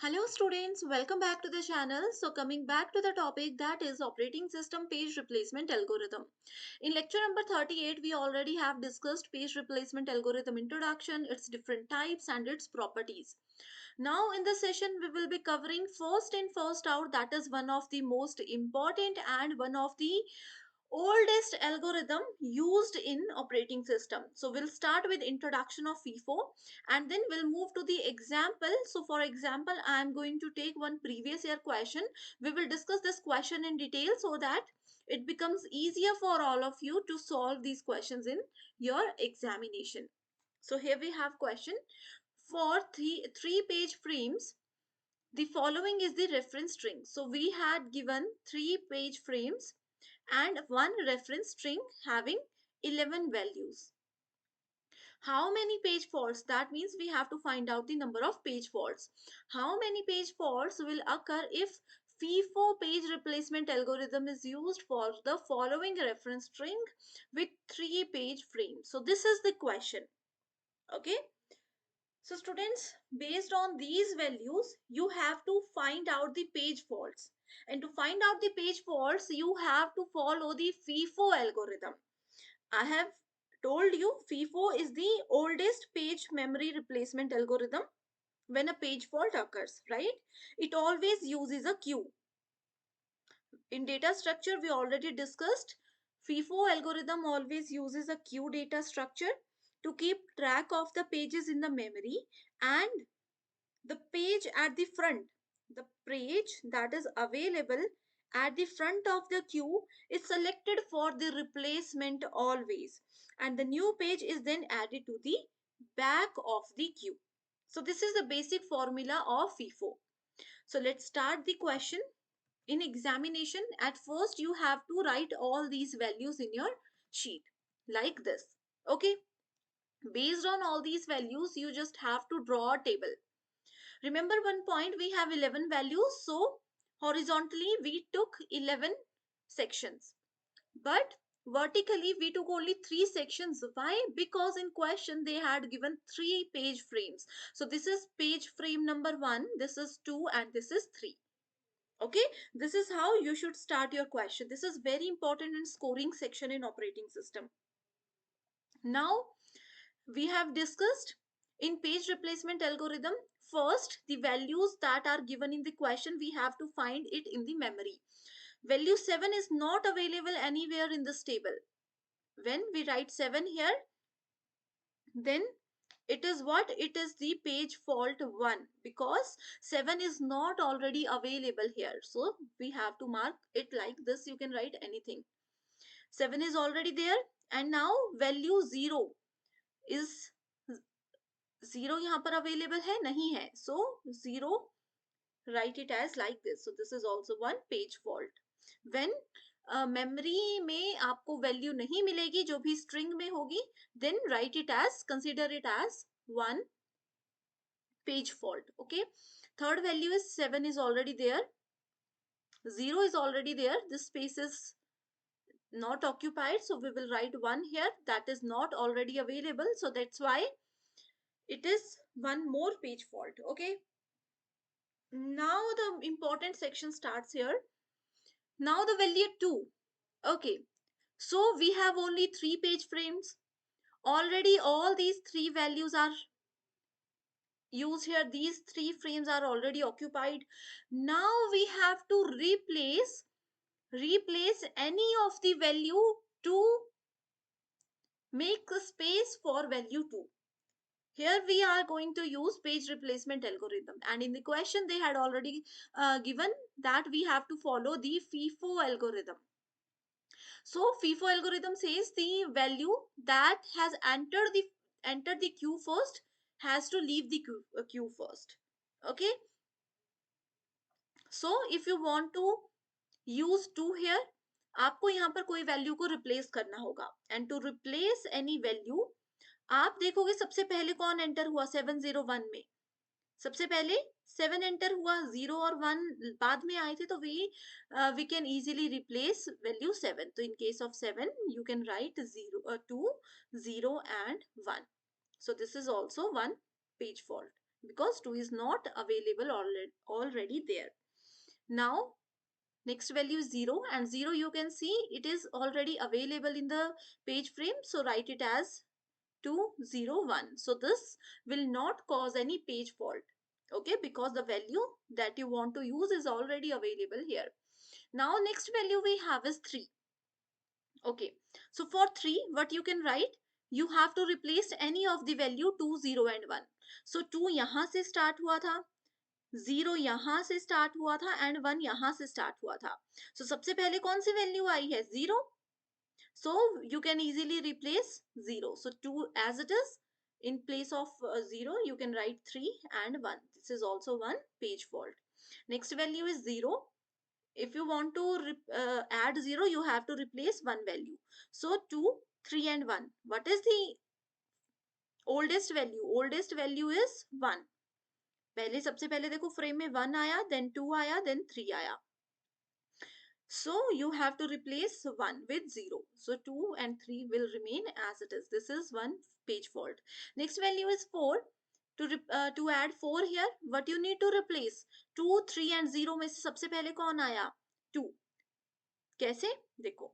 Hello students, welcome back to the channel. So coming back to the topic, that is operating system page replacement algorithm. In lecture number 38, we already have discussed page replacement algorithm introduction, its different types and its properties. Now in this session, we will be covering first in first out, that is one of the most important and one of the oldest algorithm used in operating system. So we'll start with introduction of FIFO and then we'll move to the example. So for example, I am going to take one previous year question. We will discuss this question in detail so that it becomes easier for all of you to solve these questions in your examination. So here we have question for three page frames. The following is the reference string. So we had given 3 page frames and one reference string having 11 values. How many page faults? That means we have to find out the number of page faults. How many page faults will occur if FIFO page replacement algorithm is used for the following reference string with 3 page frames? So this is the question. Okay. So students, based on these values, you have to find out the page faults. And to find out the page faults, you have to follow the FIFO algorithm. I have told you FIFO is the oldest page memory replacement algorithm when a page fault occurs, right? It always uses a queue. In data structure, we already discussed FIFO algorithm always uses a queue data structure to keep track of the pages in the memory, and the page at the front, the page that is available at the front of the queue is selected for the replacement always, and the new page is then added to the back of the queue. So this is the basic formula of FIFO. So let's start the question. In examination, at first you have to write all these values in your sheet like this. Okay, based on all these values, you just have to draw a table. Remember one point, we have 11 values, so horizontally we took 11 sections, but vertically we took only 3 sections. Why? Because in question they had given 3 page frames. So this is page frame number 1, this is 2 and this is 3. Okay, this is how you should start your question. This is very important in scoring section in operating system. Now we have discussed in page replacement algorithm, first the values that are given in the question, we have to find it in the memory. Value 7 is not available anywhere in this table. When we write 7 here, then it is what? It is the page fault 1, because 7 is not already available here. So we have to mark it like this. You can write anything. 7 is already there, and now value 0 is 0 यहाँ पर available है नहीं है, so 0 write it as like this. So this is also one page fault. When memory में आपको value नहीं मिलेगी, जो भी string में होगी, then write it as, consider it as one page fault. Okay, third value is 7 is already there, 0 is already there, this space is not occupied, so we will write 1 here, that is not already available, so that's why it is one more page fault. Okay, now the important section starts here. Now the value 2. Okay, so we have only 3 page frames. Already all these 3 values are used here. These 3 frames are already occupied. Now we have to replace any of the value to make a space for value 2. Here we are going to use page replacement algorithm, and in the question they had already given that we have to follow the FIFO algorithm. So FIFO algorithm says the value that has entered the queue first has to leave the queue first. Okay, so if you want to use 2 here, आपको यहाँ पर कोई value को replace करना होगा, and to replace any value आप देखोगे सबसे पहले कौन एंटर हुआ 701 में, सबसे पहले 7 एंटर हुआ, 0 और 1 बाद में आए थे, तो we can easily replace value 7. तो in case of 7 you can write 2 0 and 1. So this is also one page fault. because 2 is not available already there. Now next value is 0, and 0 you can see it is already available in the page frame, so write it as 201. So this will not cause any page fault, okay, because the value that you want to use is already available here. Now next value we have is 3. Okay, so for 3 what you can write, you have to replace any of the value 2, 0 and 1. So 2 यहाँ से start हुआ था, 0 यहाँ से start हुआ था and 1 यहाँ से start हुआ था. So सबसे पहले कौन सी value आई है, 0. So you can easily replace 0. So 2 as it is, in place of 0 you can write 3 and 1. This is also one page fault. Next value is 0. If you want to add 0, you have to replace one value. So 2, 3 and 1. What is the oldest value? Oldest value is 1. पहले सबसे पहले देखो frame में 1 आया, then 2 आया, then 3 आया. So you have to replace 1 with 0. So 2 and 3 will remain as it is. This is one page fault. Next value is 4. To add 4 here, what you need to replace? 2, 3 and 0 में से सबसे पहले कौन आया? 2. कैसे? देखो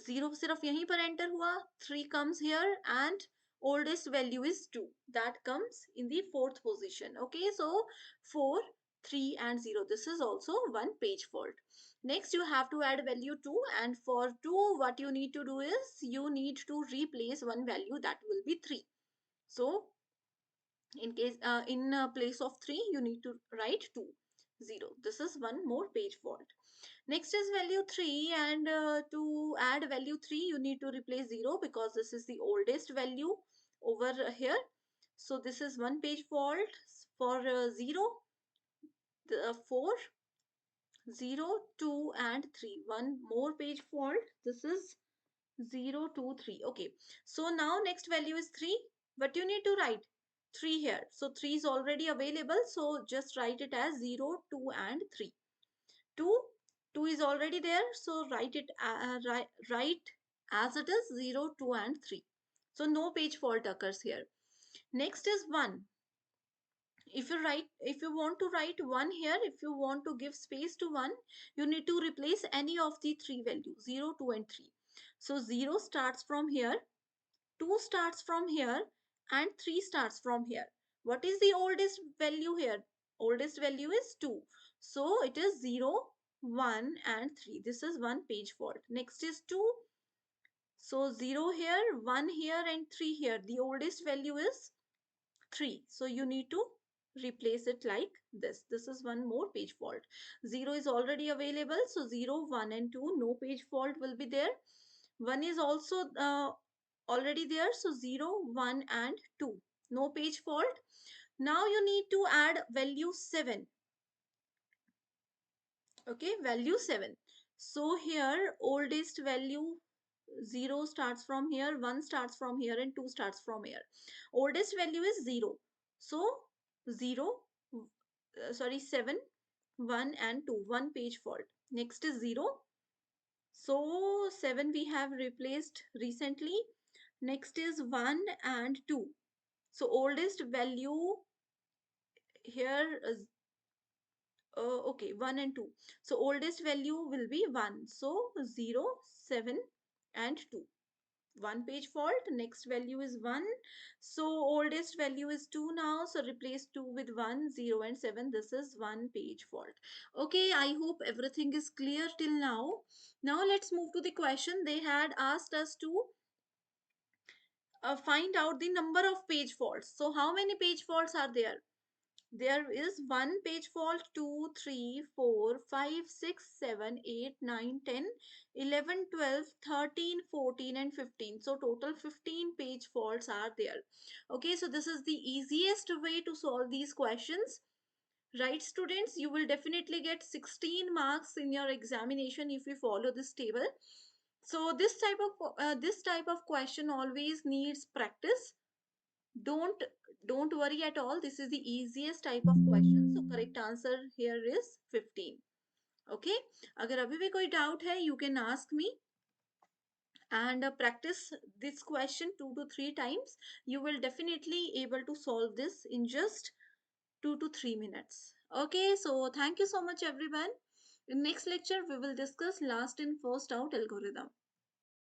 0 सिर्फ यहीं पर enter हुआ, 3 comes here and oldest value is 2. That comes in the 4th position. Okay, so 4, 3 and 0. This is also one page fault. Next you have to add value 2, and for 2 what you need to do is you need to replace one value, that will be 3. So in place of 3 you need to write 2, 0. This is one more page fault. Next is value 3, and to add value 3 you need to replace 0 because this is the oldest value over here. So this is one page fault. For 0, the 4, 0, 2 and 3, one more page fault. This is 0, 2, 3. Okay, so now next value is 3, but you need to write 3 here. So 3 is already available, so just write it as 0, 2 and 3. 2 is already there, so write it write as it is, 0, 2 and 3. So no page fault occurs here. Next is 1. If you want to write 1 here, if you want to give space to 1, you need to replace any of the three values, 0, 2 and 3. So 0 starts from here, 2 starts from here and 3 starts from here. What is the oldest value here? Oldest value is 2. So it is 0, 1 and 3. This is one page fault. Next is 2. So 0 here, 1 here and 3 here. The oldest value is 3. So you need to replace it like this. This is one more page fault. 0 is already available. So 0, 1 and 2, no page fault will be there. 1 is also already there. So 0, 1 and 2, no page fault. Now you need to add value 7. Okay, value 7. So here oldest value, 0 starts from here, 1 starts from here and 2 starts from here. Oldest value is 0. So 0, 7, 1 and 2, one page fault. Next is 0. So 7 we have replaced recently. Next is 1 and 2. So oldest value here is okay, 1 and 2. So oldest value will be 1. So 0, 7 and 2. One page fault. Next value is 1. So oldest value is 2 now. So replace 2 with 1, 0 and 7. This is one page fault. Okay, I hope everything is clear till now. Now let's move to the question. They had asked us to find out the number of page faults. So how many page faults are there? There is one page fault, 2, 3, 4, 5, 6, 7, 8, 9, 10, 11, 12, 13, 14 and 15. So total 15 page faults are there. Okay, so this is the easiest way to solve these questions. Right, students, you will definitely get 16 marks in your examination if you follow this table. So this type of question always needs practice. don't don't worry at all, this is the easiest type of question. So correct answer here is 15. Okay, अगर अभी भी कोई doubt है you can ask me. and practice this question 2 to 3 times. You will definitely able to solve this in just 2 to 3 minutes. Okay, so thank you so much everyone. In next lecture we will discuss last in first out algorithm.